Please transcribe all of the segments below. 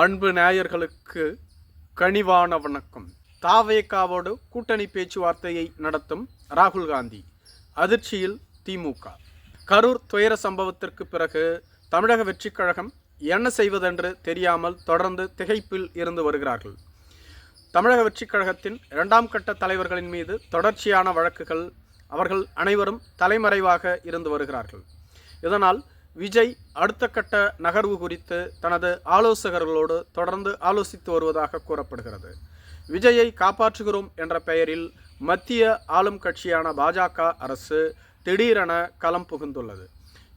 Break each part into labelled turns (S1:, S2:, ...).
S1: அன்பு நேயர்களுக்கு கனிவான வணக்கம். தாவேகாவோடு கூட்டணி பேச்சுவார்த்தையை நடத்தும் ராகுல் காந்தி அதிர்ச்சியில் திமுக. கரூர் துயர சம்பவத்திற்கு பிறகு தமிழக வெற்றிக் கழகம் என்ன செய்வதென்று தெரியாமல் தொடர்ந்து திகைப்பில் இருந்து வருகிறார்கள். தமிழக வெற்றிக் கழகத்தின் 2ஆம் கட்ட தலைவர்களின் மீது தொடர்ச்சியான வழக்குகள், அவர்கள் அனைவரும் தலைமறைவாக இருந்து வருகிறார்கள். இதனால் விஜய் அடுத்த கட்ட நகர்வு குறித்து தனது ஆலோசகர்களோடு தொடர்ந்து ஆலோசித்து வருவதாக கூறப்படுகிறது. விஜயை காப்பாற்றுகிறோம் என்ற பெயரில் மத்திய ஆளும் கட்சியான பாஜக அரசு திடீரென களம் புகுந்துள்ளது.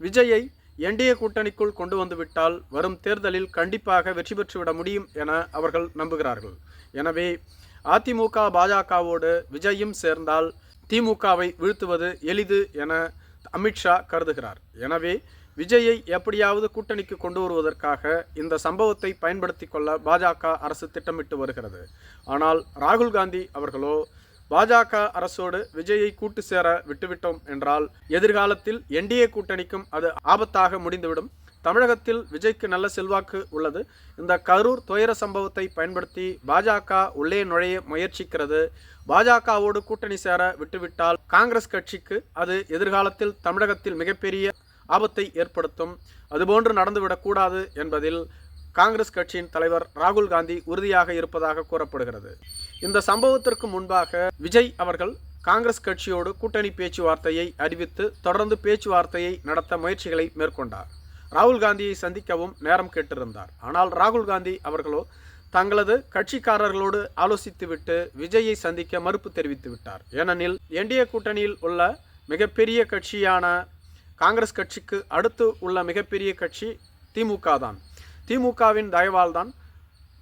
S1: விஜயை என்டிஏ கூட்டணிக்குள் கொண்டு வந்துவிட்டால் வரும் தேர்தலில் கண்டிப்பாக வெற்றி பெற்றுவிட முடியும் என அவர்கள் நம்புகிறார்கள். எனவே அதிமுக பாஜகவோடு விஜயும் சேர்ந்தால் திமுகவை வீழ்த்துவது எளிது என அமித்ஷா கருதுகிறார். எனவே விஜயை எப்படியாவது கூட்டணிக்கு கொண்டு வருவதற்காக இந்த சம்பவத்தை பயன்படுத்தி கொள்ள பாஜக அரசு திட்டமிட்டு வருகிறது. ஆனால் ராகுல் காந்தி அவர்களோ பாஜக அரசோடு விஜயை கூட்டு சேர விட்டுவிட்டோம் என்றால் எதிர்காலத்தில் என்டிஏ கூட்டணிக்கும் அது ஆபத்தாக முடிந்துவிடும். தமிழகத்தில் விஜய்க்கு நல்ல செல்வாக்கு உள்ளது. இந்த கரூர் துயர சம்பவத்தை பயன்படுத்தி பாஜக உள்ளே நுழைய முயற்சிக்கிறது. பாஜகவோடு கூட்டணி சேர விட்டுவிட்டால் காங்கிரஸ் கட்சிக்கு அது எதிர்காலத்தில் தமிழகத்தில் மிகப்பெரிய ஆபத்தை ஏற்படுத்தும். அதுபோன்று நடந்துவிடக்கூடாது என்பதில் காங்கிரஸ் கட்சியின் தலைவர் ராகுல் காந்தி உறுதியாக இருப்பதாக கூறப்படுகிறது. இந்த சம்பவத்திற்கு முன்பாக விஜய் அவர்கள் காங்கிரஸ் கட்சியோடு கூட்டணி பேச்சுவார்த்தையை அறிவித்து தொடர்ந்து பேச்சுவார்த்தையை நடத்த முயற்சிகளை மேற்கொண்டார். ராகுல் காந்தியை சந்திக்கவும் நேரம் கேட்டிருந்தார். ஆனால் ராகுல் காந்தி அவர்களோ தங்களது கட்சிக்காரர்களோடு ஆலோசித்துவிட்டு விஜயை சந்திக்க மறுப்பு தெரிவித்து விட்டார். ஏனெனில் என்டிஏ கூட்டணியில் உள்ள மிகப்பெரிய கட்சியான காங்கிரஸ் கட்சிக்கு அடுத்து உள்ள மிகப்பெரிய கட்சி திமுக தான். திமுகவின் தயவால் தான்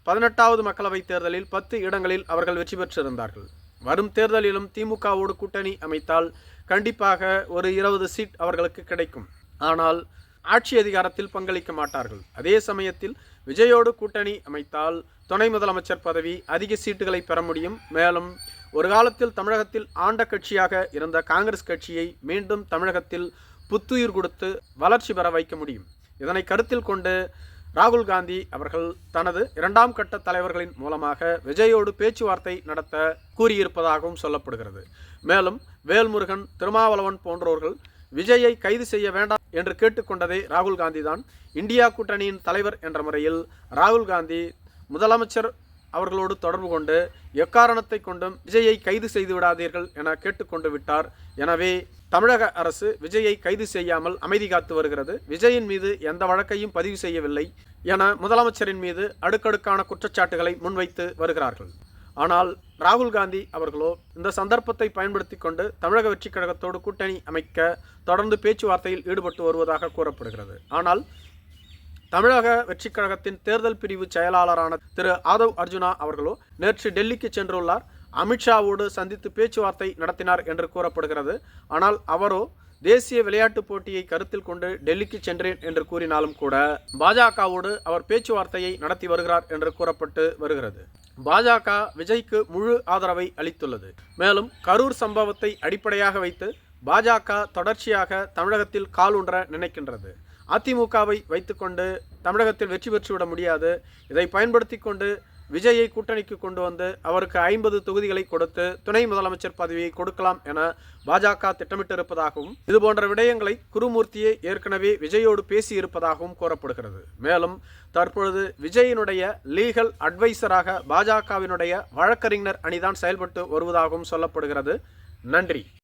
S1: 18வது மக்களவைத் தேர்தலில் 10 இடங்களில் அவர்கள் வெற்றி பெற்றிருந்தார்கள். வரும் தேர்தலிலும் திமுகவோடு கூட்டணி அமைத்தால் கண்டிப்பாக ஒரு 20 சீட் அவர்களுக்கு கிடைக்கும். ஆனால் ஆட்சி அதிகாரத்தில் பங்களிக்க மாட்டார்கள். அதே சமயத்தில் விஜயோடு கூட்டணி அமைத்தால் துணை முதலமைச்சர் பதவி, அதிக சீட்டுகளை பெற முடியும். மேலும் ஒரு காலத்தில் தமிழகத்தில் ஆண்ட கட்சியாக இருந்த காங்கிரஸ் கட்சியை மீண்டும் தமிழகத்தில் புத்துயிர் கொடுத்து வளர்ச்சி பெற வைக்க முடியும். இதனை கருத்தில் கொண்டு ராகுல் காந்தி அவர்கள் தனது 2ஆம் கட்ட தலைவர்களின் மூலமாக விஜயோடு பேச்சுவார்த்தை நடத்த கூறியிருப்பதாகவும் சொல்லப்படுகிறது. மேலும் வேல்முருகன், திருமாவளவன் போன்றோர்கள் விஜயை கைது செய்ய வேண்டாம் என்று கேட்டுக்கொண்டதே ராகுல் காந்தி தான். இந்தியா கூட்டணியின் தலைவர் என்ற முறையில் ராகுல் காந்தி முதலமைச்சர் அவர்களோடு தொடர்பு கொண்டு எக்காரணத்தை கொண்டும் விஜயை கைது செய்து விடாதீர்கள் என கேட்டுக்கொண்டு விட்டார். எனவே தமிழக அரசு விஜயை கைது செய்யாமல் அமைதி காத்து வருகிறது. விஜயின் மீது எந்த வழக்கையும் பதிவு செய்யவில்லை என முதலமைச்சரின் மீது அடுக்கடுக்கான குற்றச்சாட்டுகளை முன்வைத்து வருகிறார்கள். ஆனால் ராகுல் காந்தி அவர்களோ இந்த சந்தர்ப்பத்தை பயன்படுத்தி கொண்டு தமிழக வெற்றிக் கழகத்தோடு கூட்டணி அமைக்க தொடர்ந்து பேச்சுவார்த்தையில் ஈடுபட்டு வருவதாக கூறப்படுகிறது. ஆனால் தமிழக வெற்றிக் கழகத்தின் தேர்தல் பிரிவு செயலாளரான திரு ஆதவ் அர்ஜுனா அவர்களோ நேற்று டெல்லிக்கு சென்றுள்ளார். அமித்ஷாவோடு சந்தித்து பேச்சுவார்த்தை நடத்தினார் என்று கூறப்படுகிறது. ஆனால் அவரோ தேசிய விளையாட்டுப் போட்டியை கருத்தில் கொண்டு டெல்லிக்கு சென்றேன் என்று கூறினாலும் கூட பாஜகவோடு அவர் பேச்சுவார்த்தையை நடத்தி வருகிறார் என்று கூறப்பட்டு வருகிறது. பாஜக விஜய்க்கு முழு ஆதரவை அளித்துள்ளது. மேலும் கரூர் சம்பவத்தை அடிப்படையாக வைத்து பாஜக தொடர்ச்சியாக தமிழகத்தில் காலூன்ற நினைக்கின்றது. அதிமுகவை வைத்துக்கொண்டு தமிழகத்தில் வெற்றி பெற்றுவிட முடியாது. இதை பயன்படுத்தி கொண்டு விஜயை கூட்டணிக்கு கொண்டு வந்து அவருக்கு 50 தொகுதிகளை கொடுத்து துணை முதலமைச்சர் பதவியை கொடுக்கலாம் என பாஜக திட்டமிட்டிருப்பதாகவும் இதுபோன்ற விடயங்களை குருமூர்த்தியே ஏற்கனவே விஜயோடு பேசியிருப்பதாகவும் கூறப்படுகிறது. மேலும் தற்பொழுது விஜயினுடைய லீகல் அட்வைசராக பாஜகவினுடைய வழக்கறிஞர் அணிதான் செயல்பட்டு வருவதாகவும் சொல்லப்படுகிறது. நன்றி.